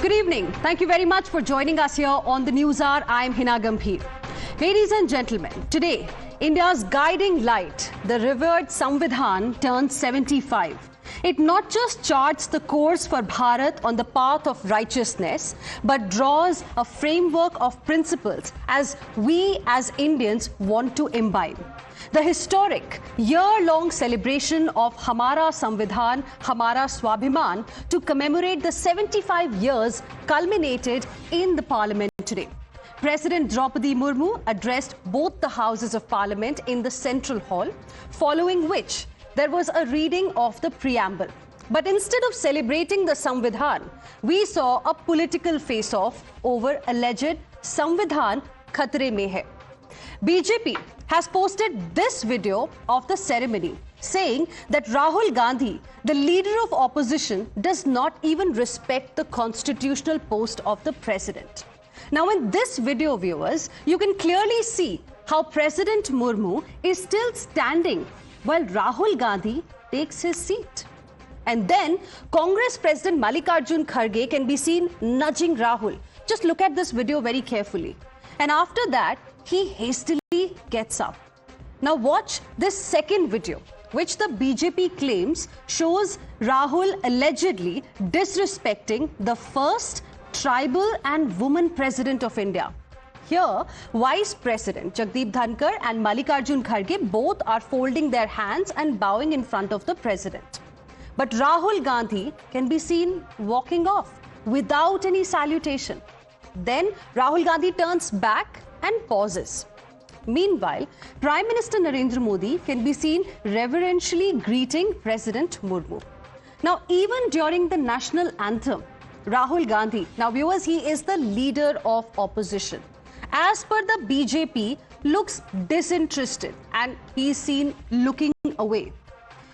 Good evening. Thank you very much for joining us here on the News Hour. I'm Hina Gambhir. Ladies and gentlemen, today, India's guiding light, the revered Samvidhan, turns 75. It not just charts the course for Bharat on the path of righteousness, but draws a framework of principles as we as Indians want to imbibe. The historic year-long celebration of Hamara Samvidhan, Hamara Swabhiman to commemorate the 75 years culminated in the Parliament today. President Draupadi Murmu addressed both the Houses of Parliament in the Central Hall, following which there was a reading of the preamble. But instead of celebrating the Samvidhan, we saw a political face-off over alleged Samvidhan Khatre Mein Hai. BJP has posted this video of the ceremony, saying that Rahul Gandhi, the leader of opposition, does not even respect the constitutional post of the president. Now, in this video, viewers, you can clearly see how President Murmu is still standing while Rahul Gandhi takes his seat. And then Congress President Mallikarjun Kharge can be seen nudging Rahul. Just look at this video very carefully. And after that, he hastily gets up. Now watch this second video, which the BJP claims shows Rahul allegedly disrespecting the first tribal and woman president of India. Here, Vice President Jagdeep Dhankar and Mallikarjun Kharge both are folding their hands and bowing in front of the president. But Rahul Gandhi can be seen walking off without any salutation. Then Rahul Gandhi turns back and pauses. Meanwhile, Prime Minister Narendra Modi can be seen reverentially greeting President Murmu. Now, even during the national anthem, Rahul Gandhi, now viewers, he is the leader of opposition. As per the BJP, looks disinterested and he is seen looking away.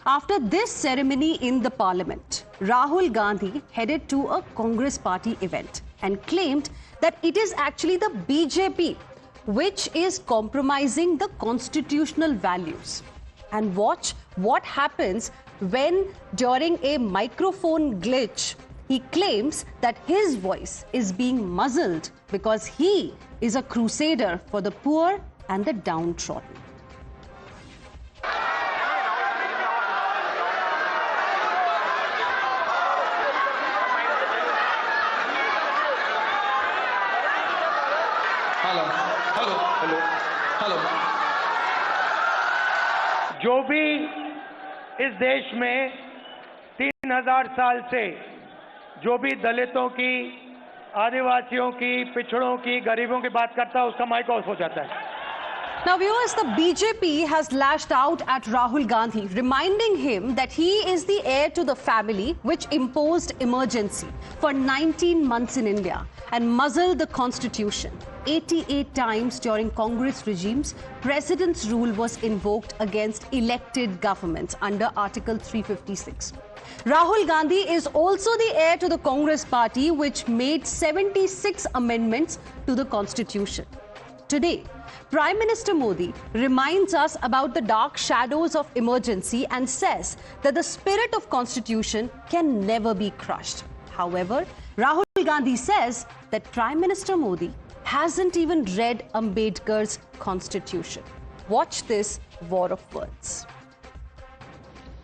After this ceremony in the parliament, Rahul Gandhi headed to a Congress party event and claimed that it is actually the BJP which is compromising the constitutional values. And watch what happens when, during a microphone glitch, he claims that his voice is being muzzled because he is a crusader for the poor and the downtrodden. Hello जो भी इस देश में 3000 साल से जो भी दलितों की, आदिवासियों की, पिछड़ों की, गरीबों की बात करता है उसका माइक ऑफ हो जाता है. Now viewers, the BJP has lashed out at Rahul Gandhi, reminding him that he is the heir to the family which imposed emergency for 19 months in India and muzzled the constitution. 88 times during Congress regimes, President's rule was invoked against elected governments under Article 356. Rahul Gandhi is also the heir to the Congress party which made 76 amendments to the constitution. Today, Prime Minister Modi reminds us about the dark shadows of emergency and says that the spirit of constitution can never be crushed. However, Rahul Gandhi says that Prime Minister Modi hasn't even read Ambedkar's constitution. Watch this war of words.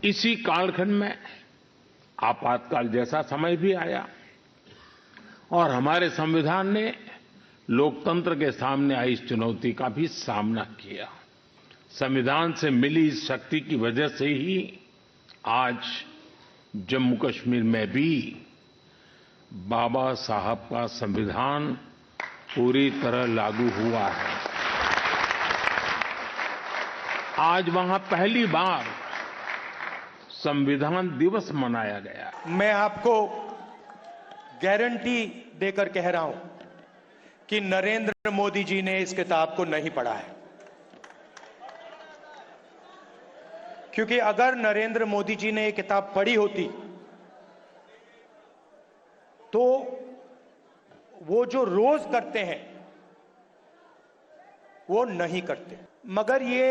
इसी कालखंड में आपातकाल जैसा समय भी आया और हमारे संविधान ने लोकतंत्र के सामने आई इस चुनौती का भी सामना किया. संविधान से मिली इस शक्ति की वजह से ही आज जम्मू कश्मीर में भी बाबा साहब का संविधान पूरी तरह लागू हुआ है. आज वहां पहली बार संविधान दिवस मनाया गया. मैं आपको गारंटी देकर कह रहा हूं कि नरेंद्र मोदी जी ने इस किताब को नहीं पढ़ा है, क्योंकि अगर नरेंद्र मोदी जी ने ये किताब पढ़ी होती तो वो जो रोज करते हैं वो नहीं करते. मगर ये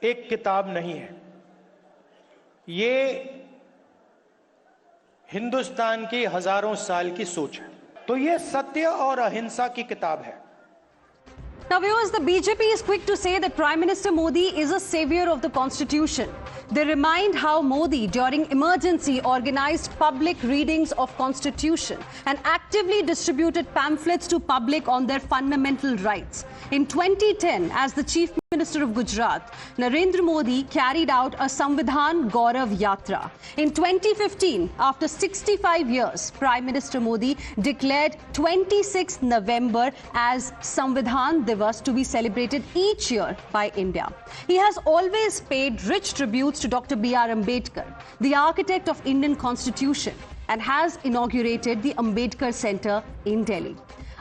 एक किताब नहीं है, ये हिंदुस्तान की हजारों साल की सोच है। तो ये सत्य और अहिंसा की किताब है। Now, viewers, the BJP is quick to say that Prime Minister Modi is a savior of the Constitution. They remind how Modi, during emergency, organized public readings of Constitution and actively distributed pamphlets to public on their fundamental rights. In 2010, as the Chief Minister of Gujarat, Narendra Modi carried out a Samvidhan Gaurav Yatra. In 2015, after 65 years, Prime Minister Modi declared 26th November as Samvidhan Divas to be celebrated each year by India. He has always paid rich tributes to Dr. B.R. Ambedkar, the architect of Indian Constitution, and has inaugurated the Ambedkar Centre in Delhi.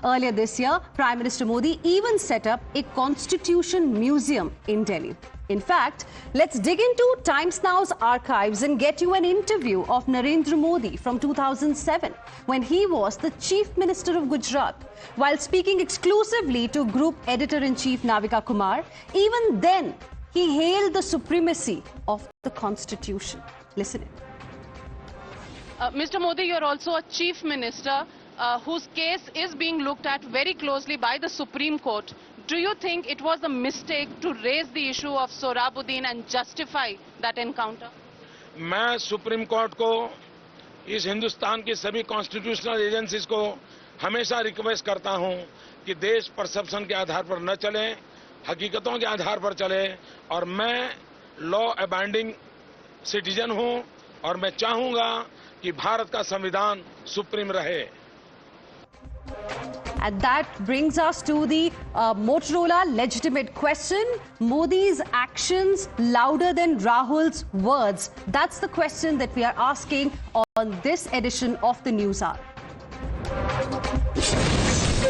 Earlier this year, Prime Minister Modi even set up a Constitution Museum in Delhi. In fact, let's dig into Times Now's archives and get you an interview of Narendra Modi from 2007 when he was the Chief Minister of Gujarat. While speaking exclusively to Group Editor-in-Chief Navika Kumar, even then he hailed the supremacy of the Constitution. Listen in. Mr. Modi, you're also a Chief Minister whose case is being looked at very closely by the Supreme Court. Do you think it was a mistake to raise the issue of Sohrabuddin and justify that encounter? मैं supreme court को, इस हिंदुस्तान की सभी constitutional agencies को हमेशा request करता हूं कि देश परसेप्शन के आधार पर न चले, हकीकतों के आधार पर चले, और मैं लॉ अबाइडिंग सिटीजन हूं और मैं चाहूंगा कि भारत का संविधान सुप्रीम रहे. And that brings us to the Motorola legitimate question. Modi's actions louder than Rahul's words? That's the question that we are asking on this edition of the News Hour.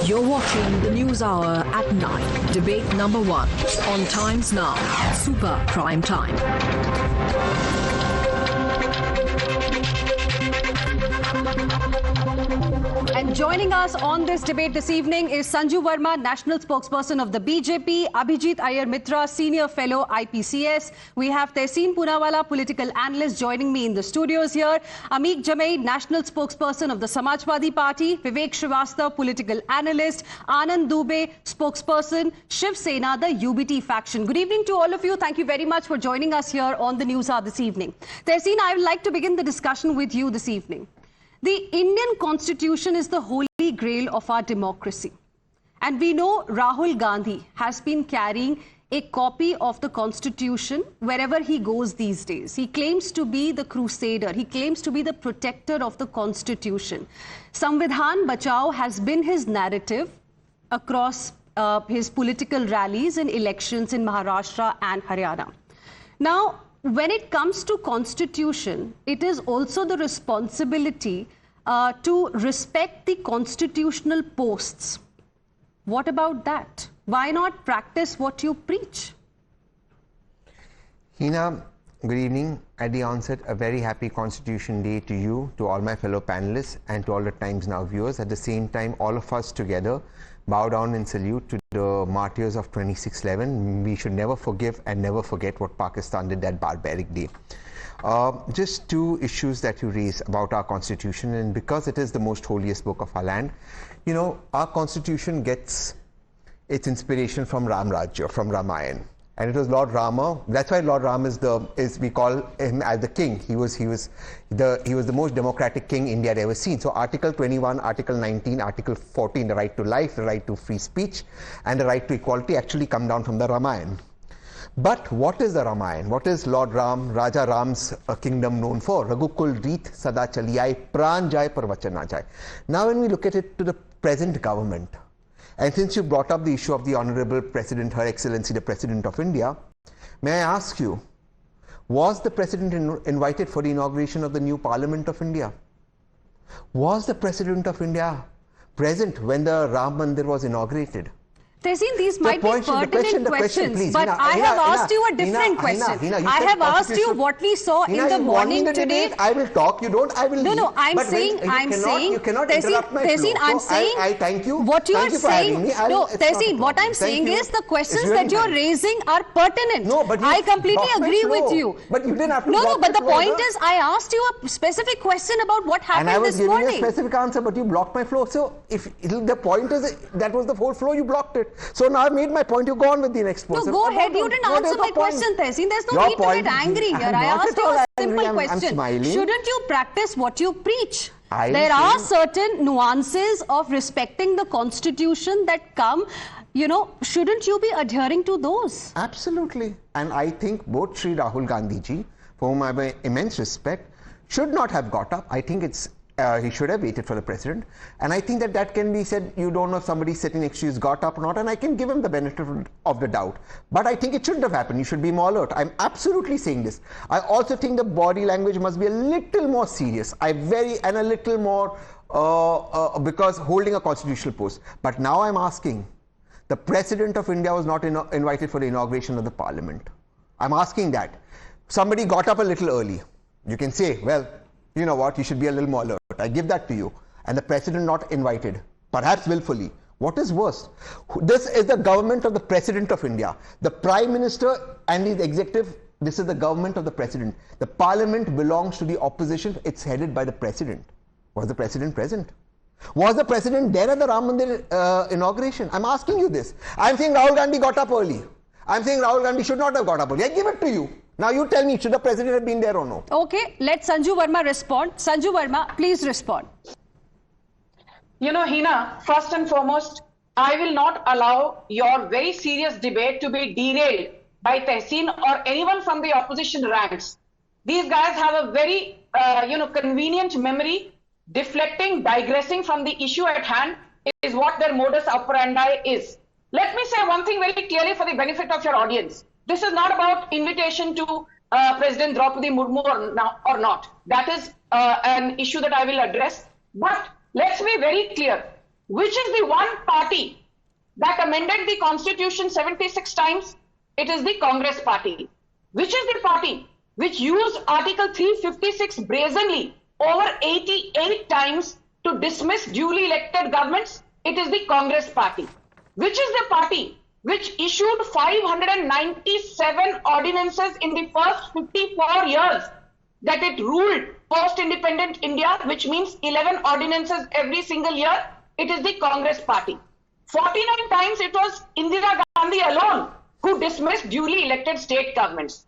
You're watching the News Hour at 9. Debate number 1 on Times Now. Super Prime Time. And joining us on this debate this evening is Sanju Verma, National Spokesperson of the BJP, Abhijit Iyer Mitra, Senior Fellow IPCS. We have Tehseen Poonawalla, Political Analyst, joining me in the studios here. Ameek Jamaid, National Spokesperson of the Samajwadi Party, Vivek Srivastava, Political Analyst, Anand Dubey, Spokesperson, Shiv Sena, the UBT faction. Good evening to all of you. Thank you very much for joining us here on the News Hour this evening. Tehseen, I would like to begin the discussion with you this evening. The Indian Constitution is the holy grail of our democracy. And we know Rahul Gandhi has been carrying a copy of the Constitution wherever he goes these days. He claims to be the crusader. He claims to be the protector of the Constitution. Samvidhan Bachao has been his narrative across his political rallies and elections in Maharashtra and Haryana. Now, when it comes to Constitution, it is also the responsibility to respect the constitutional posts. What about that? Why not practice what you preach? Hina, good evening. At the onset, a very happy Constitution Day to you, to all my fellow panelists, and to all the Times Now viewers. At the same time, all of us together bow down and salute to the martyrs of 26/11. We should never forgive and never forget what Pakistan did that barbaric day. Just two issues that you raised about our Constitution, and because it is the most holiest book of our land, you know, our Constitution gets its inspiration from Ram Rajya, from Ramayana. And it was Lord Rama. That's why Lord Ram is we call him as the king. He was the most democratic king India had ever seen. So Article 21, Article 19, Article 14, the right to life, the right to free speech, and the right to equality actually come down from the Ramayana. But what is the Ramayana? What is Lord Ram, Raja Ram's kingdom known for? Raghukul Reet Sada Chali Aaye, Pran Jai Par Vachan Na Jai. Now when we look at it to the present government, and since you brought up the issue of the Honorable President, Her Excellency, the President of India, may I ask you, was the President invited for the inauguration of the new Parliament of India? Was the President of India present when the Ram Mandir was inaugurated? Tehseen, these might be pertinent questions, please, but I have asked you a different question. I have asked you what we saw in the morning today. I will talk. You don't. I will. No, I'm saying. You cannot interrupt my flow. I'm saying. I thank you. What you are saying. No, Tehseen, what I'm saying is the questions that you're raising are pertinent. No, but I completely agree with you. But you didn't have to. No, but the point is, I asked you a specific question about what happened this morning. And I was giving you a specific answer, but you blocked my flow. So if the point is that was the whole flow, you blocked it. So now I've made my point. You go on with the next person. No, go ahead. You didn't answer my question, Tehseen. There's no need to get angry here. I asked you a simple question. Shouldn't you practice what you preach? There are certain nuances of respecting the constitution that come. You know, shouldn't you be adhering to those? Absolutely. And I think both Sri Rahul Gandhi ji, for whom I have immense respect, should not have got up. I think he should have waited for the president. And I think that can be said. You don't know if somebody sitting next to you has got up or not, and I can give him the benefit of the doubt. But I think it shouldn't have happened. You should be more alert. I'm absolutely saying this. I also think the body language must be a little more serious. A little more because holding a constitutional post. But now I'm asking, the President of India was not invited for the inauguration of the Parliament. I'm asking that. Somebody got up a little early. You can say, well, you know what, you should be a little more alert. I give that to you. And the President not invited, perhaps willfully. What is worse? This is the government of the President of India. The Prime Minister and the executive, this is the government of the President. The Parliament belongs to the opposition. It's headed by the President. Was the President present? Was the President there at the Ram Mandir inauguration? I'm asking you this. I'm saying Rahul Gandhi got up early. I'm saying Rahul Gandhi should not have got up early. I give it to you. Now you tell me, should the President have been there or no? Okay, let Sanju Verma respond. Sanju Verma, please respond. You know, Hina, first and foremost, I will not allow your very serious debate to be derailed by Tehseen or anyone from the opposition ranks. These guys have a very, convenient memory. Deflecting, digressing from the issue at hand is what their modus operandi is. Let me say one thing very clearly for the benefit of your audience. This is not about invitation to President Draupadi Murmu or not. That is an issue that I will address. But let's be very clear. Which is the one party that amended the Constitution 76 times? It is the Congress party. Which is the party which used Article 356 brazenly over 88 times to dismiss duly elected governments? It is the Congress party. Which is the party which issued 597 ordinances in the first 54 years that it ruled post-independent India, which means 11 ordinances every single year? It is the Congress party. 49 times it was Indira Gandhi alone who dismissed duly elected state governments.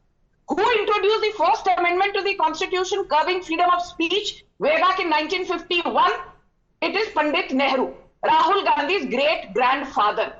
Who introduced the first amendment to the Constitution curbing freedom of speech way back in 1951? It is Pandit Nehru, Rahul Gandhi's great-grandfather.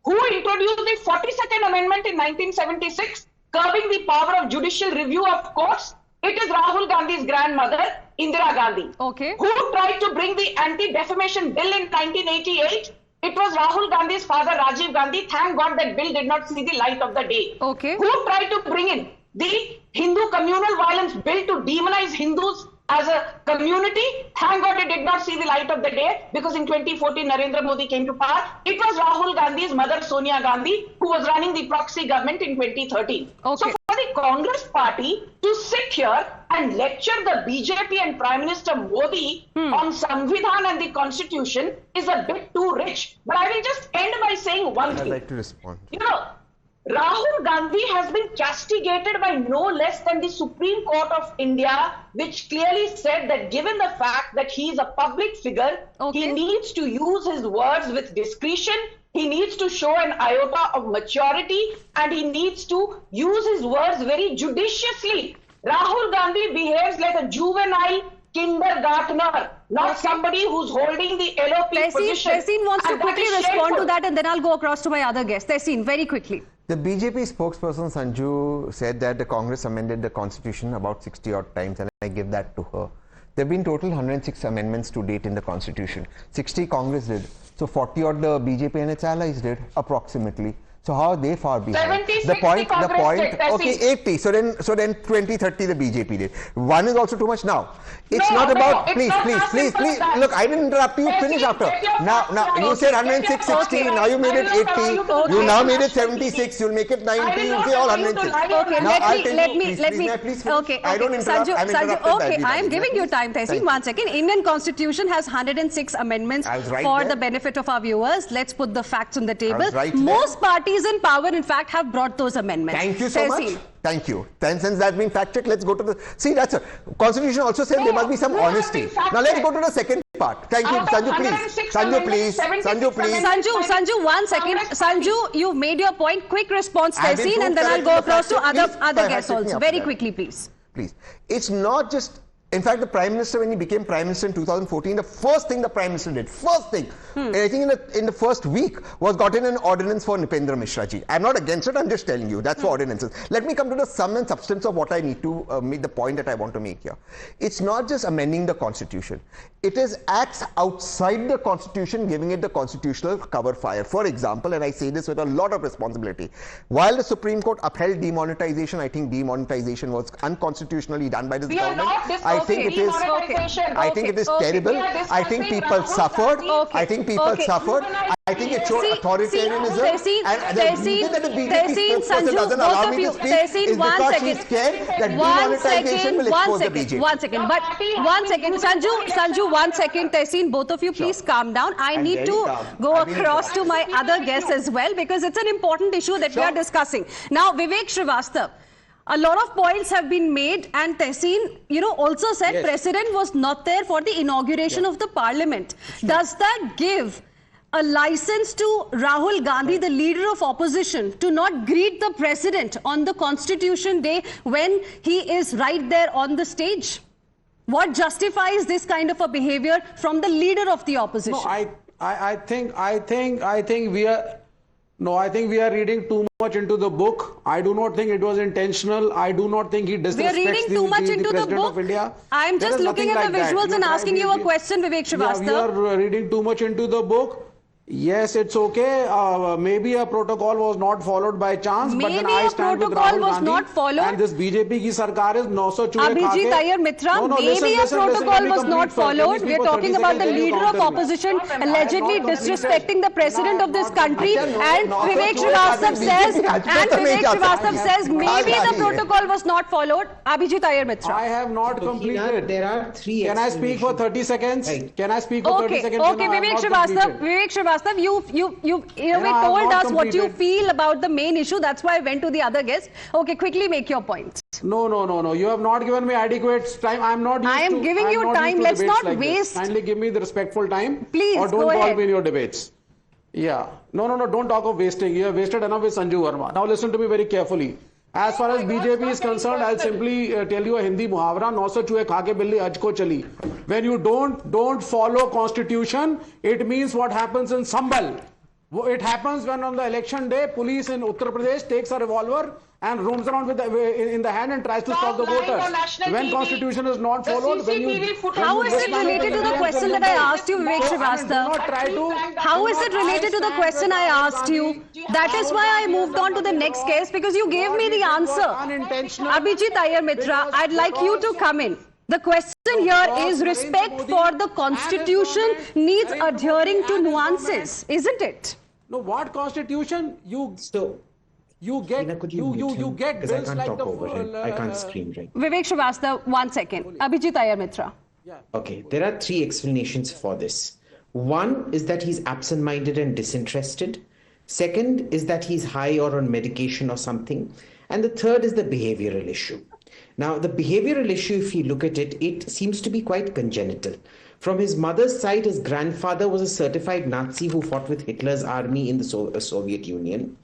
Who introduced the 42nd Amendment in 1976, curbing the power of judicial review of courts? It is Rahul Gandhi's grandmother, Indira Gandhi. Okay. Who tried to bring the Anti-Defamation Bill in 1988? It was Rahul Gandhi's father, Rajiv Gandhi. Thank God that bill did not see the light of the day. Okay. Who tried to bring in the Hindu communal violence bill to demonize Hindus as a community? Thank God it did not see the light of the day, because in 2014 Narendra Modi came to power. It was Rahul Gandhi's mother Sonia Gandhi who was running the proxy government in 2013. Okay. So for the Congress party to sit here and lecture the BJP and Prime Minister Modi on Samvidhan and the Constitution is a bit too rich. But I will just end by saying one thing. I'd like to respond. You know, Rahul Gandhi has been castigated by no less than the Supreme Court of India, which clearly said that given the fact that he is a public figure, he needs to use his words with discretion, he needs to show an iota of maturity, and he needs to use his words very judiciously. Rahul Gandhi behaves like a juvenile kindergartner, not somebody who's holding the LOP position. Tehseen wants to quickly respond to that, and then I'll go across to my other guest. Tehseen, very quickly. The BJP spokesperson Sanju said that the Congress amended the Constitution about 60 odd times, and I give that to her. There have been total 106 amendments to date in the Constitution. 60 Congress did. So 40 odd the BJP and its allies did, approximately. So how are they far behind? 76 the point, did, okay, 80. So then 20, 30 the BJP did. One is also too much now. It's No, not no, about, it's please, not please, as please, simple please. as that. Look, I didn't interrupt you, finish after. Now, you said 106, 60, now you made it 80. You now made it 76, you'll make it 90, you'll say all 106. Okay, Now, I'll tell let you, me, please, okay, I don't interrupt, Sanju, I'm interrupted by okay, everybody. I am giving you time, Thank Tehseen. you. 1 second. Indian Constitution has 106 amendments I was right for there. the benefit of our viewers. Let's put the facts on the table. was right there. Most parties in power, in fact, have brought those amendments. Thank you so Tehseen. much. Thank you. Then since that's been fact checked, let's go to the, see that's a, Constitution also says there must be some honesty. Now let's go to the second part. Thank you, Sanju, please. Sanju, please. Sanju, please. Sanju, 1 second. Sanju, you've made your point. Quick response, I did Tehseen, prove and then I'll correct go in the across to fact check, other please. guests Fact check me also. after Very that. quickly, please. Please. It's not just, in fact, the Prime Minister, when he became Prime Minister in 2014, the first thing the Prime Minister did, I think in the first week, was got in an ordinance for Nipendra Mishra ji. I'm not against it, I'm just telling you, that's for ordinances. Let me come to the sum and substance of what I need to make the point that I want to make here. It's not just amending the Constitution. It is acts outside the Constitution giving it the constitutional cover fire. For example, and I say this with a lot of responsibility, while the Supreme Court upheld demonetization, I think demonetization was unconstitutionally done by this We are government. not discussing I think it is terrible. We are I think discussing people Rahul suffered. Gandhi. I think people suffered. I think it showed authoritarianism. And the reason that the BJP spokesperson doesn't allow me to speak is because she's scared that demonetization will expose the BJP. 1 second, but 1 second. Sanju, 1 second. Tehseen, both of you, please calm down. I I'm need very to calm. go I've been across to my other guests as well, because it's an important issue that we are discussing. Now, Vivek Srivastava, a lot of points have been made, and Tehseen, also said President was not there for the inauguration of the parliament. Does that give a license to Rahul Gandhi, the leader of opposition, to not greet the president on the Constitution Day when he is right there on the stage? What justifies this kind of a behavior from the leader of the opposition? No, I think we are. No, I think we are reading too much into the book. I do not think it was intentional. I do not think he disrespects We are reading too much into the President book. of India. I'm There just is looking nothing at the like that. visuals and try- asking you a question, Vivek Srivastava. Yeah, we are reading too much into the book. Yes, it's okay. Maybe a protocol was not followed by chance. but then Maybe I a stand with protocol Rahul was Gandhi, not followed. And this BJP ki sarkar is 900 chuhe Abhijit khake- Iyer Mitra, No, maybe listen, a listen, protocol let me was complete not first. Let me followed. speak We are for talking 30 about the seconds, then you leader of counter me. opposition I have allegedly not completed. disrespecting the president of this country, and Vivek Srivastava says maybe the protocol was not followed. Abhijit Iyer Mitra. I have not completed. There are three. Can I speak for 30 seconds? Right. Can I speak for 30 seconds? Okay, No, I have Vivek not Srivastava, completed. you I have told not us what you completed. feel about the main issue. That's why I went to the other guest. Okay, quickly make your point. No. You have not given me adequate time. I am not. I am giving you time. Let's not waste. Kindly give me the respectful time. Please, or don't go involve ahead. me in your debates. Yeah. No. Don't talk of wasting. You have wasted enough with Sanju Verma. Now listen to me very carefully. As far as BJP is concerned, I'll simply tell you a Hindi muhavra. 900 chuhe kha ke billi aj ko chali. When you don't follow constitution, it means what happens in Sambal. It happens when on the election day, police in Uttar Pradesh takes a revolver and roams around with in the hand and tries to stop the voters. When constitution is not followed, How is it related to the question that I asked you, Vivek Srivastava? How is it related to the question I asked you? That is why I moved on to the next case, because you gave me the answer. Abhijit Iyer Mitra, I'd like you to come in. The question here is respect for the constitution needs adhering to nuances, isn't it? No, what constitution? You get Because I bills can't like talk the over him. I can't scream right. Vivek Srivastava, 1 second. Abhijit Iyer Mitra. Okay, there are three explanations for this. One is that he's absent-minded and disinterested. Second is that he's high or on medication or something. And the third is the behavioral issue. Now, the behavioral issue, if you look at it, it seems to be quite congenital. From his mother's side, his grandfather was a certified Nazi who fought with Hitler's army in the Soviet Union.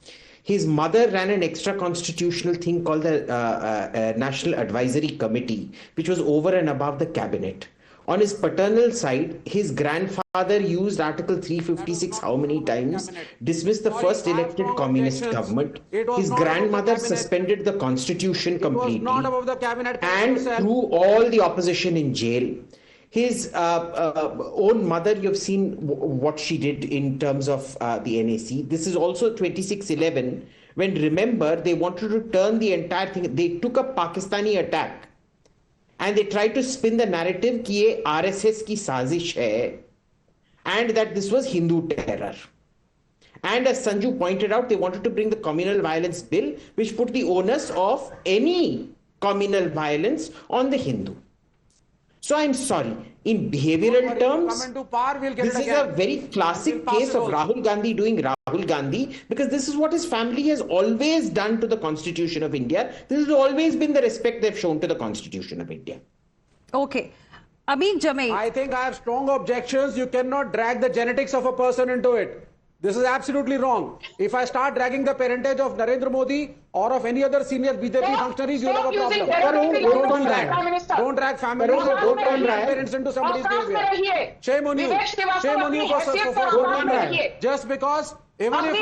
His mother ran an extra-constitutional thing called the National Advisory Committee, which was over and above the cabinet. On his paternal side, his grandfather used Article 356 how many times? Dismissed the first elected communist government. His grandmother suspended the constitution completely and threw all the opposition in jail. his own mother, you've seen what she did in terms of the NAC. This is also 26/11, when, remember, they wanted to turn the entire thing. They took a Pakistani attack and they tried to spin the narrative कि ये RSS की साजिश है and that this was Hindu terror. And as Sanju pointed out, they wanted to bring the communal violence bill, which put the onus of any communal violence on the Hindu. So I'm sorry, in behavioral terms, this is a very classic case of Rahul Gandhi doing Rahul Gandhi, because this is what his family has always done to the Constitution of India. This has always been the respect they've shown to the Constitution of India. Okay. Amit Jamei. I think I have strong objections. You cannot drag the genetics of a person into it. This is absolutely wrong. If I start dragging the parentage of Narendra Modi or of any other senior BJP functionaries, you'll have a problem. Don't drag families, don't drag parents into somebody's behavior. Shame on you. Shame on you for just because. Even if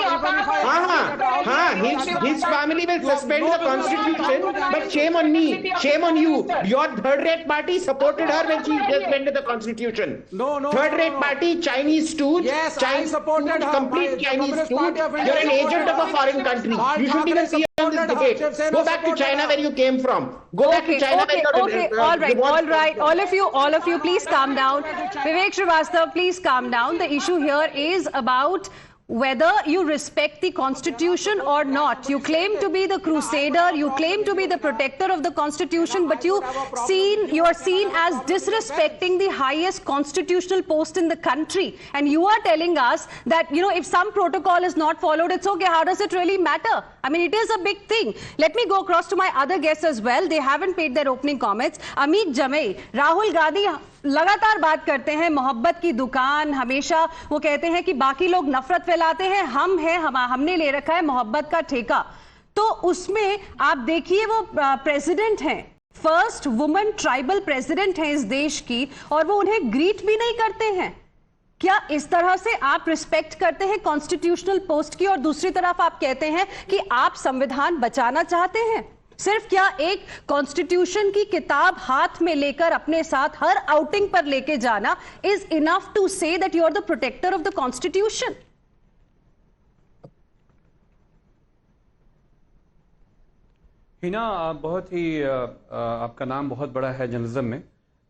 his family will suspend the Constitution, but shame on me, shame on you. Your third-rate party supported her when she suspended the Constitution. Third-rate party, Chinese stooge. Yes, I supported her. Complete Chinese stooge. You're an agent of a foreign country. You shouldn't even see on this debate. Go back to China where you came from. Go back to China where you All right. All of you, please calm down. Vivek Srivastava, please calm down. The issue here is about whether you respect the Constitution or not. You claim to be the crusader, you claim to be the protector of the Constitution, but you are seen as disrespecting the highest constitutional post in the country. And you are telling us that, if some protocol is not followed, it's okay. How does it really matter? I mean, it is a big thing. Let me go across to my other guests as well. They haven't paid their opening comments. Amit Jamei, Rahul Gandhi लगातार बात करते हैं मोहब्बत की दुकान, हमेशा वो कहते हैं कि बाकी लोग नफरत फैलाते हैं, हमने ले रखा है मोहब्बत का ठेका। तो उसमें आप देखिए वो प्रेसिडेंट हैं, फर्स्ट वुमेन ट्राइबल प्रेसिडेंट हैं इस देश की, और वो उन्हें ग्रीट भी नहीं करते हैं। क्या इस तरह से आप रिस्पेक्ट करते हैं कॉन्स्टिट्यूशनल पोस्ट की, और दूसरी तरफ आप कहते हैं कि आप संविधान बचाना चाहते हैं? सिर्फ क्या एक कॉन्स्टिट्यूशन की किताब हाथ में लेकर अपने साथ हर आउटिंग पर लेके जाना is enough to say that you are the protector of the constitution? Hina, बहुत ही आपका नाम बहुत बड़ा है जर्नलिज्म में,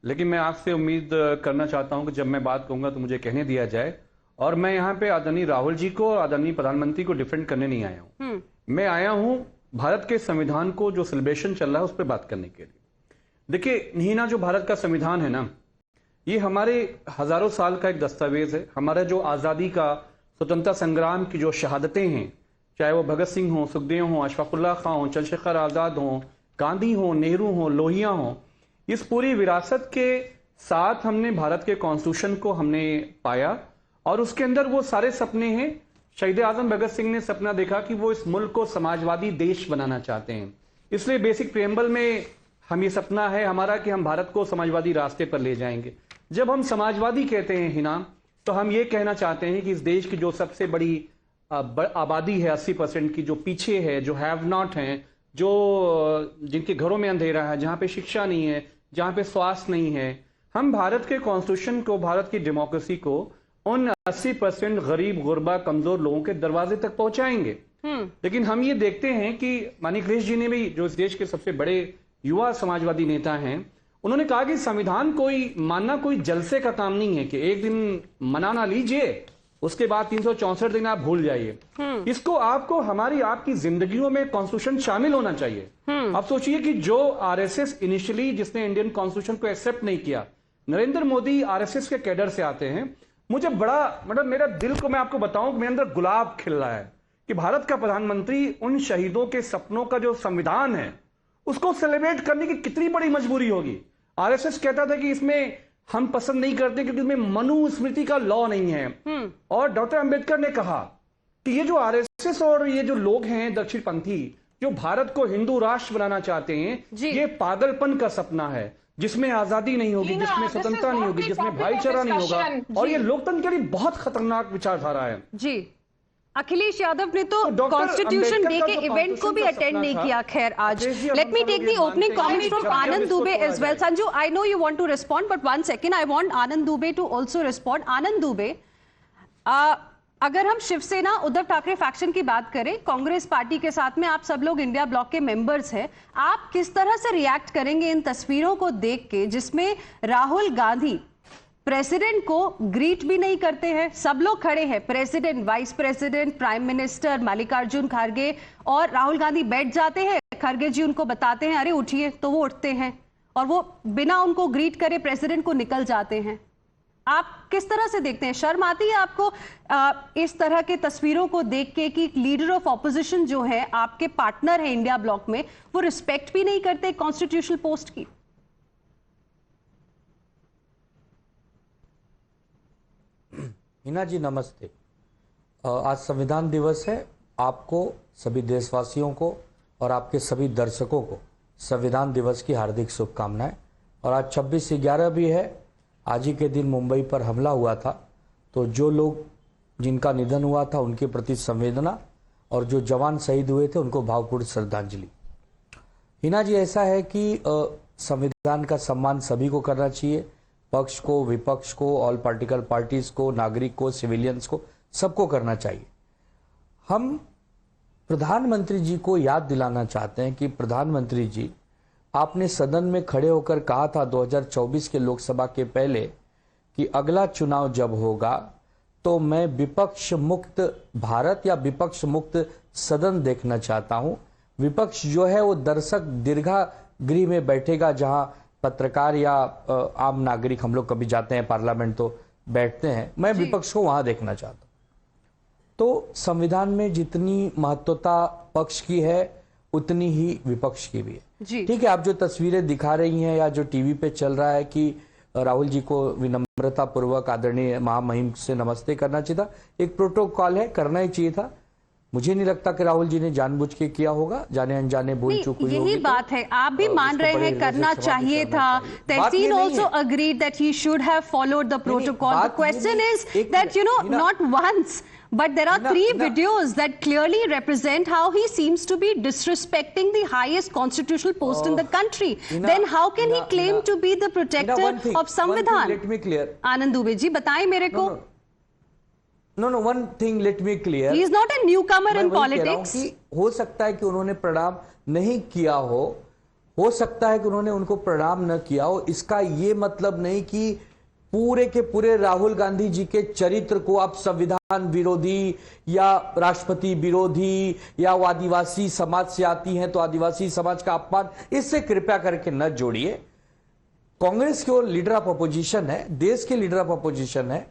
लेकिन मैं आपसे उम्मीद करना चाहता हूं कि जब मैं बात कहूंगा तो मुझे कहने दिया जाए। और मैं यहाँ पे आदरणीय राहुल जी को और आदरणीय प्रधानमंत्री को डिफेंड करने नहीं आया हूं। मैं आया हूं भारत के संविधान को जो सेलिब्रेशन चल रहा है उस पर बात करने के लिए। देखिए हिना, जो भारत का संविधान है ना, ये हमारे हजारों साल का एक दस्तावेज है। हमारा जो आज़ादी का, स्वतंत्रता संग्राम की जो शहादतें हैं, चाहे वो भगत सिंह हो, सुखदेव हो, अशफाकुल्ला खां हो, चंद्रशेखर आज़ाद हो, गांधी हो, नेहरू हो, लोहिया हो, इस पूरी विरासत के साथ हमने भारत के कॉन्स्टिट्यूशन को हमने पाया, और उसके अंदर वो सारे सपने हैं। शहीद आजम भगत सिंह ने सपना देखा कि वो इस मुल्क को समाजवादी देश बनाना चाहते हैं, इसलिए बेसिक प्रियम्बल में हम ये सपना है हमारा कि हम भारत को समाजवादी रास्ते पर ले जाएंगे। जब हम समाजवादी कहते हैं हिना, तो हम ये कहना चाहते हैं कि इस देश की जो सबसे बड़ी आबादी है 80% की, जो पीछे है, जो हैव नॉट हैं, जो जिनके घरों में अंधेरा है, जहां पे शिक्षा नहीं है, जहां पे स्वास्थ्य नहीं है, हम भारत के कॉन्स्टिट्यूशन को, भारत की डेमोक्रेसी को उन 80% गरीब, गुरबा, कमजोर लोगों के दरवाजे तक पहुंचाएंगे। लेकिन हम ये देखते हैं कि मानिक अखिलेश जी ने भी, जो इस देश के सबसे बड़े युवा समाजवादी नेता हैं, उन्होंने कहा कि संविधान मानना कोई जलसे का काम नहीं है कि एक दिन मनाना लीजिए, उसके बाद 364 दिन आप भूल जाइए। इसको आपको आपकी जिंदगियों में कॉन्स्टिट्यूशन शामिल होना चाहिए। आप सोचिए कि जो आरएसएस इनिशियली, जिसने इंडियन कॉन्स्टिट्यूशन को एक्सेप्ट नहीं किया, नरेंद्र मोदी आरएसएस के कैडर से आते हैं। मुझे बड़ा मेरा दिल को मैं आपको बताऊं कि मेरे अंदर गुलाब खिल रहा है कि भारत का प्रधानमंत्री उन शहीदों के सपनों का जो संविधान है उसको सेलिब्रेट करने की कितनी बड़ी मजबूरी होगी। आरएसएस कहता था कि इसमें हम पसंद नहीं करते क्योंकि इसमें मनुस्मृति का लॉ नहीं है, और डॉक्टर अंबेडकर ने कहा कि ये जो आरएसएस और ये जो लोग हैं दक्षिणपंथी, जो भारत को हिंदू राष्ट्र बनाना चाहते हैं, ये पागलपन का सपना है जिसमें आजादी नहीं होगी, जिसमें स्वतंत्रता नहीं होगी, जिसमें भाईचारा नहीं होगा, और ये लोकतंत्र के लिए बहुत खतरनाक विचारधारा है। जी अखिलेश यादव ने तो कॉन्स्टिट्यूशन डे के इवेंट को भी अटेंड नहीं किया। खैर आज let me take the opening comments from Anand Dubey as well. Sanju, I know you want to respond, but 1 second, I want Anand Dubey to also respond. Anand Dubey, अगर हम शिवसेना उद्धव ठाकरे फैक्शन की बात करें, कांग्रेस पार्टी के साथ में आप सब लोग इंडिया ब्लॉक के मेंबर्स हैं, आप किस तरह से रिएक्ट करेंगे इन तस्वीरों को देख के जिसमें राहुल गांधी प्रेसिडेंट को ग्रीट भी नहीं करते हैं? सब लोग खड़े हैं, president, vice president, prime minister, Mallikarjun खड़गे, और राहुल गांधी बैठ जाते हैं, खड़गे जी उनको बताते हैं अरे उठिए, तो वो उठते हैं और वो बिना उनको ग्रीट करे प्रेसिडेंट को निकल जाते हैं। आप किस तरह से देखते हैं? शर्म आती है आपको इस तरह के तस्वीरों को देख के कि लीडर ऑफ ऑपोजिशन जो है, आपके पार्टनर है इंडिया ब्लॉक में, वो रिस्पेक्ट भी नहीं करते कॉन्स्टिट्यूशनल पोस्ट की? हिना जी नमस्ते। आज संविधान दिवस है। आपको, सभी देशवासियों को और आपके सभी दर्शकों को संविधान दिवस की हार्दिक शुभकामनाएं। और आज 26/11 भी है। आज ही के दिन मुंबई पर हमला हुआ था, तो जो लोग जिनका निधन हुआ था उनके प्रति संवेदना, और जो जवान शहीद हुए थे उनको भावपूर्ण श्रद्धांजलि। हिना जी, ऐसा है कि संविधान का सम्मान सभी को करना चाहिए, पक्ष को, विपक्ष को, ऑल पॉलिटिकल पार्टीज को, नागरिक को, सिविलियंस को, सबको करना चाहिए। हम प्रधानमंत्री जी को याद दिलाना चाहते हैं कि प्रधानमंत्री जी, आपने सदन में खड़े होकर कहा था 2024 के लोकसभा के पहले कि अगला चुनाव जब होगा तो मैं विपक्ष मुक्त भारत या विपक्ष मुक्त सदन देखना चाहता हूं। विपक्ष जो है वो दर्शक दीर्घा गृह में बैठेगा, जहां पत्रकार या आम नागरिक, हम लोग कभी जाते हैं पार्लियामेंट तो बैठते हैं, मैं विपक्ष को वहां देखना चाहता हूं। तो संविधान में जितनी महत्वता पक्ष की है उतनी ही विपक्ष की भी है। ठीक है, आप जो तस्वीरें दिखा रही हैं या जो टीवी पे चल रहा है कि राहुल जी को विनम्रता पूर्वक आदरणीय महामहिम से नमस्ते करना चाहिए था, एक प्रोटोकॉल है, करना ही चाहिए था। मुझे नहीं लगता कि राहुल जी ने जानबूझ के किया होगा, जाने अनजाने भूल चूक हुई होगी। यही बात है, आप भी मान रहे हैं करना चाहिए था। तहसीन also agreed that he should have followed the protocol. The question is that, you know, not once, but there are 3 videos that clearly represent how he seems to be disrespecting the highest constitutional post in the country. Then how can he claim to be the protector of Samvidhan? Let me clear. आनंद दुबे जी, बताएं मेरे को। No, one thing let me clear. He is not a newcomer in politics. हो सकता है कि उन्होंने प्रणाम नहीं किया हो सकता है कि उन्होंने उनको प्रणाम न किया हो। इसका ये मतलब नहीं कि पूरे के पूरे राहुल गांधी जी के चरित्र को आप संविधान विरोधी या राष्ट्रपति विरोधी या वो आदिवासी समाज से आती हैं तो आदिवासी समाज का अपमान, इससे कृपया करके न जोड़िए। कांग्रेस के वो लीडर ऑफ अपोजिशन है, देश के लीडर ऑफ अपोजिशन है,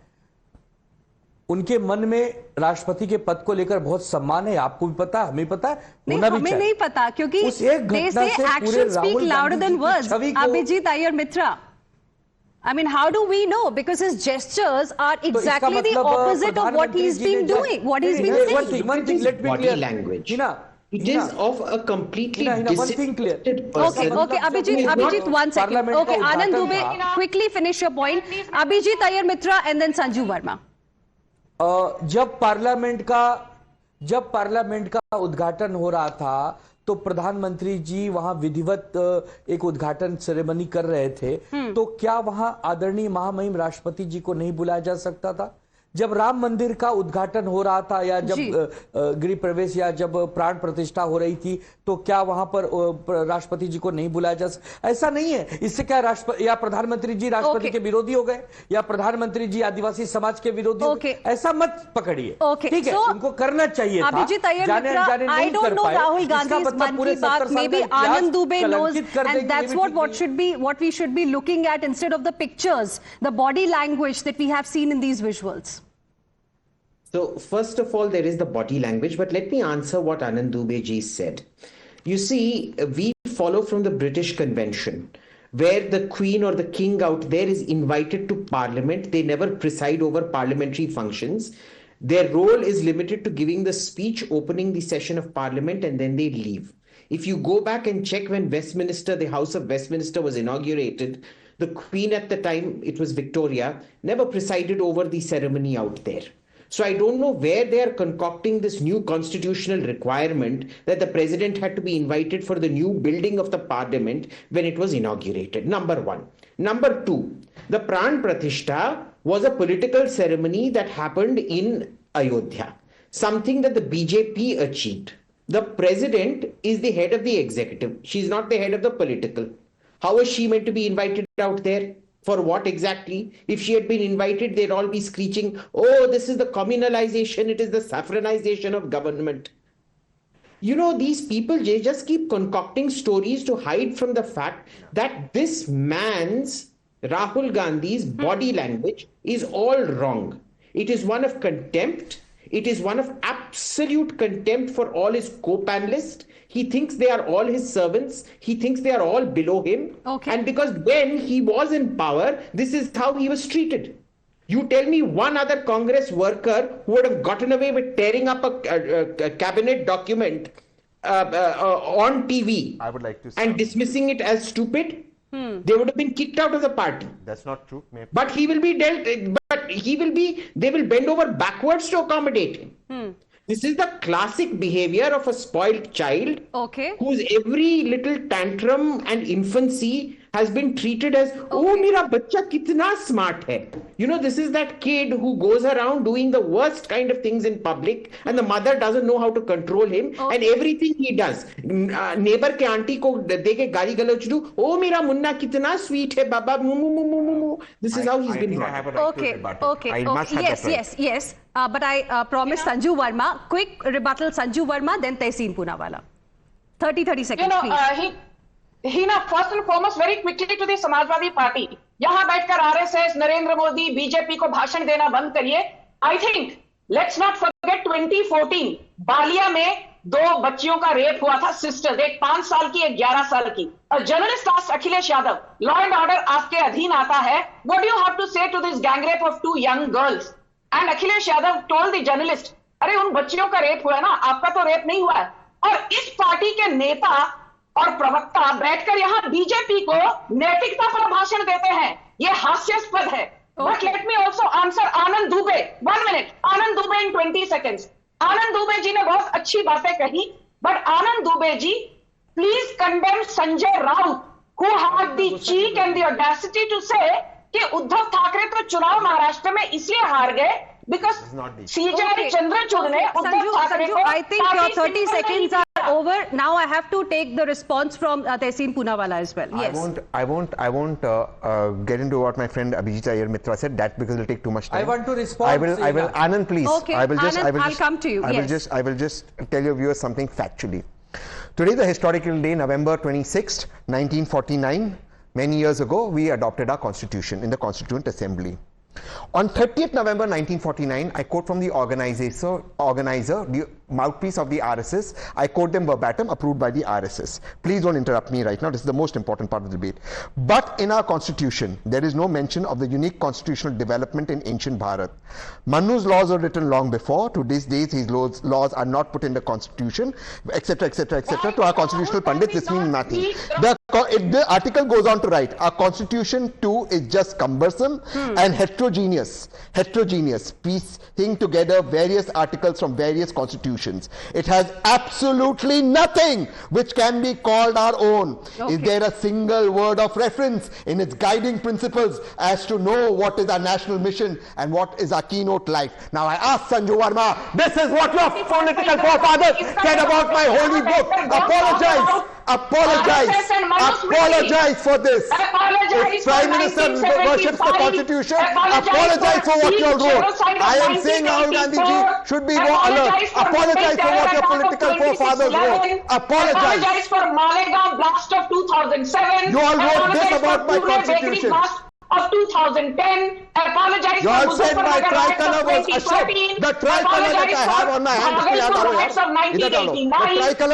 उनके मन में राष्ट्रपति के पद को लेकर बहुत सम्मान है। आपको भी पता है, हमें पता है, नहीं, हमें नहीं पता, क्योंकि they say actions speak louder than words. Abhijit Iyer Mitra, I mean, how do we know? Because his gestures are exactly the opposite of what he's been doing, what he's been saying. One thing, let me body clear. language. It is of a completely disinterested person. Okay, Abhijit, 1 second. Okay, Anand Dubey, quickly finish your point. Abhijit Iyer Mitra and then Sanju Verma. जब parliament का उद्घाटन हो रहा था तो प्रधानमंत्री जी वहां विधिवत एक उद्घाटन सेरेमनी कर रहे थे, तो क्या वहां आदरणीय महामहिम राष्ट्रपति जी को नहीं बुलाया जा सकता था? जब राम मंदिर का उद्घाटन हो रहा था या जब गृह प्रवेश या जब प्राण प्रतिष्ठा हो रही थी, तो क्या वहां पर राष्ट्रपति जी को नहीं बुलाया जा सकता? ऐसा नहीं है। इससे क्या राष्ट्रपति या प्रधानमंत्री जी राष्ट्रपति के विरोधी हो गए या प्रधानमंत्री जी आदिवासी समाज के विरोधी हो गए? ऐसा मत पकड़िए, ठीक है? उनको करना चाहिए था। अभिजीत अय्यर मित्रा, I don't know Rahul Gandhi's मन की बात, maybe Anand Dubey knows, and that's what we should be looking at instead of the pictures, the body language that we have seen in these visuals. So first of all, there is the body language, but let me answer what Anand Dubey ji said. You see, we follow from the British Convention, where the Queen or the King out there is invited to Parliament. They never preside over parliamentary functions. Their role is limited to giving the speech, opening the session of Parliament, and then they leave. If you go back and check when Westminster, the House of Westminster was inaugurated, the Queen at the time, it was Victoria, never presided over the ceremony out there. So I don't know where they are concocting this new constitutional requirement that the president had to be invited for the new building of the parliament when it was inaugurated. Number one. Number two, the Pran Pratishtha was a political ceremony that happened in Ayodhya, something that the BJP achieved. The president is the head of the executive. She's not the head of the political. How is she meant to be invited out there? For what exactly? If she had been invited, they'd all be screeching, oh, this is the communalization, it is the saffronization of government. You know, these people, they just keep concocting stories to hide from the fact that this man's, Rahul Gandhi's body language is all wrong. It is one of contempt. It is one of absolute contempt for all his co-panelists. He thinks they are all his servants. He thinks they are all below him. Okay. And because when he was in power, this is how he was treated. You tell me one other Congress worker who would have gotten away with tearing up a cabinet document on TV I would like to and dismissing it as stupid. They would have been kicked out of the party. That's not true. But he will be they will bend over backwards to accommodate him. This is the classic behavior of a spoiled child whose every little tantrum and infancy has been treated as, oh, mera bachcha kitna smart hai. You know, this is that kid who goes around doing the worst kind of things in public and the mother doesn't know how to control him and everything he does. Neighbor ke auntie ko deke gari galoch do, oh, mera munna kitna sweet hai, baba, mu mu mu mu mu. This is how he's been brought up. Yes. But I promise Sanju Verma, quick rebuttal, Sanju Verma, then Tehseen Poonawalla. 30 seconds, please. Hina, first and foremost, very quickly to the Samajwadi Party. यहाँ बैठकर RSS, Narendra Modi, BJP को भाषण देना बंद करिए. I think, let's not forget 2014, Ballia में 2 बच्चियों का रेप हुआ था, सिस्टर्स, एक 5 साल की, एक 11 साल की. A journalist asked Akhilesh Yadav, law and order आपके अधीन आता है. What do you have to say to this gang rape of 2 young girls? And Akhilesh Yadav told the journalist, अरे उन बच्चियों का रेप हुआ है ना, आपका तो रेप नहीं हुआ है. और इस पार्टी के नेता और प्रवक्ता बैठकर यहाँ बीजेपी को नैतिकता पर भाषण देते हैं. ये हास्यास्पद है. But let me also answer Anand Dubey. 1 minute. Anand Dubey in 20 seconds. Anand Dubey जी ने बहुत अच्छी बातें कही. But Anand Dubey ji, please condemn Sanjay Raut, who had the cheek and the audacity to say कि उद्धव ठाकरे तो चुनाव महाराष्ट्र में इसलिए हार गए because CJ Chandrachud ने उद्धव ठाकरे को. I think your 30 seconds are over. Now I have to take the response from Tehseen Poonawalla as well. Yes. I won't get into what my friend Abhijit Iyer Mitra said. That because it'll take too much time. I want to respond. I will. Anand, please. Okay. I'll come to you. I will just tell your viewers something factually. Today, the historical day, November 26th, 1949. Many years ago, we adopted our constitution in the Constituent Assembly. On 30th November 1949, I quote from the organizer, the mouthpiece of the RSS. I quote them verbatim, approved by the RSS. Please don't interrupt me right now. This is the most important part of the debate. But in our constitution, there is no mention of the unique constitutional development in ancient Bharat. Manu's laws were written long before. To this day, his laws are not put in the constitution, etc., etc., etc. To our constitutional pundits, this means nothing. The article goes on to write, our constitution too is just cumbersome and heterogeneous, piecing together various articles from various constitutions. It has absolutely nothing which can be called our own. Is there a single word of reference in its guiding principles as to know what is our national mission and what is our keynote life? Now I ask Sanju Verma, this is what your political forefathers said about my holy book. Apologize for this. If Prime Minister worships the Constitution, apologize for what you wrote. I am saying Rahul Gandhi ji should be more alert. Apologize for what your political forefathers wrote. Apologize for Malegaon blast of 2007. You all wrote this about my Constitution. Of 2010, apologize you all said my tricolor was Ashok. The tricolor that I have on my hand, the tricolor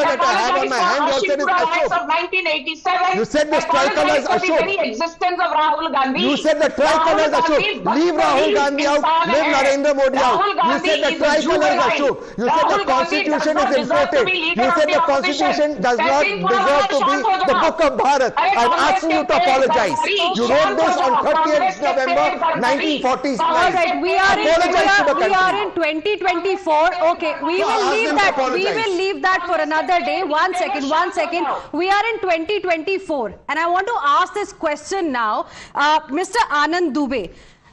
that I have on my hand, you all said is Ashok. Of 1987. You said this tricolor is Ashok. The very existence of Rahul Gandhi. You said the tricolor is Ashok. Leave Rahul Gandhi out, leave Narendra Modi out. You said the tricolor is Ashok. You said the Constitution is imported. You said the Constitution does not deserve to be the book of Bharat. I'm asking you to apologize. You wrote this on 30th November 1949. All right, we are to the country. We are in 2024. Okay, we will leave that. We will leave that for another day. One second. We are in 2024, and I want to ask this question now, Mr. Anand Dubey.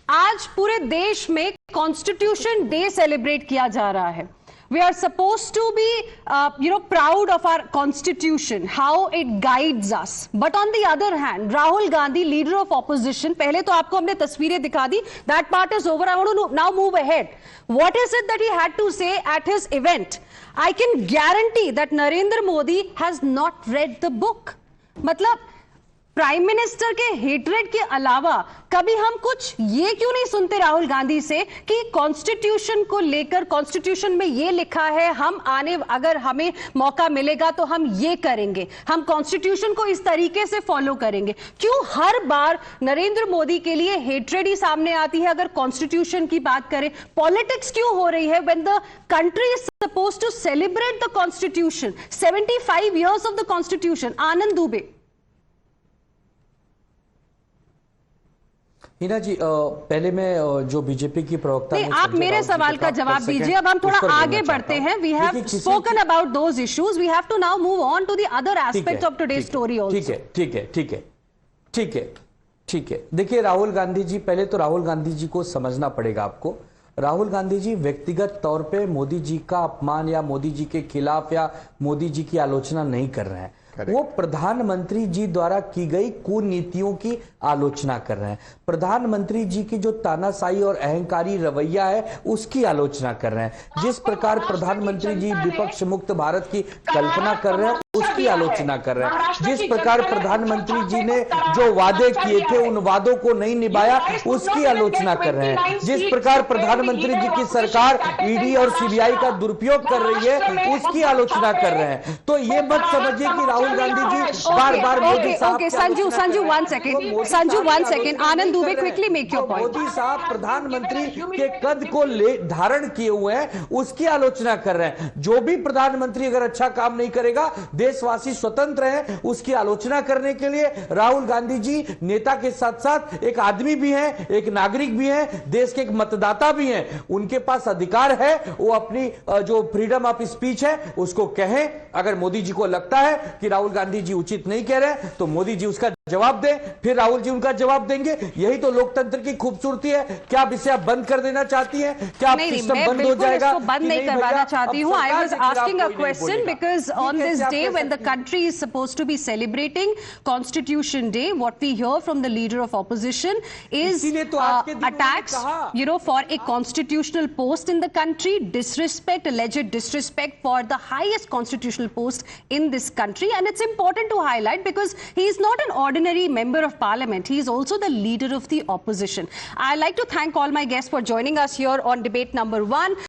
आज पूरे देश में constitution day celebrate किया जा रहा है. We are supposed to be, proud of our constitution, how it guides us. But on the other hand, Rahul Gandhi, leader of opposition, पहले तो आपको हमने तस्वीरें दिखा दी. That part is over. I want to now move ahead. What is it that he had to say at his event? I can guarantee that Narendra Modi has not read the book. मतलब prime minister के hatred के अलावा कभी हम कुछ ये क्यों नहीं सुनते राहुल गांधी से कि कॉन्स्टिट्यूशन को लेकर, कॉन्स्टिट्यूशन में ये लिखा है हम अगर हमें मौका मिलेगा तो हम ये करेंगे, हम कॉन्स्टिट्यूशन को इस तरीके से फॉलो करेंगे. क्यों हर बार नरेंद्र मोदी के लिए हेट्रेड ही सामने आती है अगर कॉन्स्टिट्यूशन की बात करें? पॉलिटिक्स क्यों हो रही है when the country is supposed to celebrate the constitution, 75 years of the constitution? Anand Dubey. Hina ji, पहले मैं जो बीजेपी की प्रवक्ता, नहीं, आप मेरे सवाल का जवाब दीजिए. अब हम थोड़ा आगे बढ़ते हैं. We have spoken about those issues. We have to now move on to the other aspects of today's story also. ठीक है. देखिए राहुल गांधी जी, पहले तो राहुल गांधी जी को समझना पड़ेगा आपको. राहुल गांधी जी व्यक्तिगत तौर पे मोदी जी का अपमान या मोदी जी के खिलाफ या मोदी जी की आलोचना नहीं कर रहे हैं. वो प्रधानमंत्री जी द्वारा की गई कुनीतियों की आलोचना कर रहे हैं. प्रधानमंत्री जी की जो तानाशाही और अहंकारी रवैया है उसकी आलोचना कर रहे हैं. जिस प्रकार प्रधानमंत्री जी विपक्ष मुक्त भारत की कल्पना कर रहे हैं उसकी आलोचना कर रहे हैं. जिस प्रकार प्रधानमंत्री जी ने जो वादे किए थे उन वादों को नहीं निभाया उसकी आलोचना कर रहे हैं. जिस प्रकार प्रधानमंत्री जी की सरकार ईडी और सीबीआई का दुरुपयोग कर रही है उसकी आलोचना कर रहे हैं. तो ये मत समझिए कि राहुल गांधी जी बार-बार मोदी साहब. Sanju one second. Anand Dubey, quickly make your point. Modi साहब प्रधानमंत्री के कद को धारण किए हुए हैं उसकी आलोचना कर रहे हैं. जो भी प्रधानमंत्री अगर अच्छा काम नहीं करेगा, देशवासी स्वतंत्र हैं, उसकी आलोचना करने के लिए राहुल गांधी जी नेता के साथ साथ एक आदमी भी हैं, एक नागरिक भी हैं, देश के एक मतदाता भी हैं. उनके पास अधिकार है वो अपनी जो फ्रीडम ऑफ स्पीच है उसको कहें. अगर मोदी जी को लगता है कि राहुल गांधी जी उचित नहीं कह रहे तो मोदी जी उसका जवाब दें, फिर राहुल जी उनका जवाब देंगे. यही तो लोकतंत्र की खूबसूरती है. क्या आप इसे बंद कर देना चाहती हैं? क्या आप सिस्टम बंद हो जाएगा? बंद नहीं करवाना चाहती हूं. I was asking a question because on this day when the country is supposed to be celebrating Constitution Day, what we hear from the leader of opposition is attacks, for a constitutional post in the country, disrespect, alleged disrespect for the highest constitutional post in this country. And it's important to highlight because he is not an ordinary member of parliament. He is also the leader of the opposition. I'd like to thank all my guests for joining us here on debate number 1.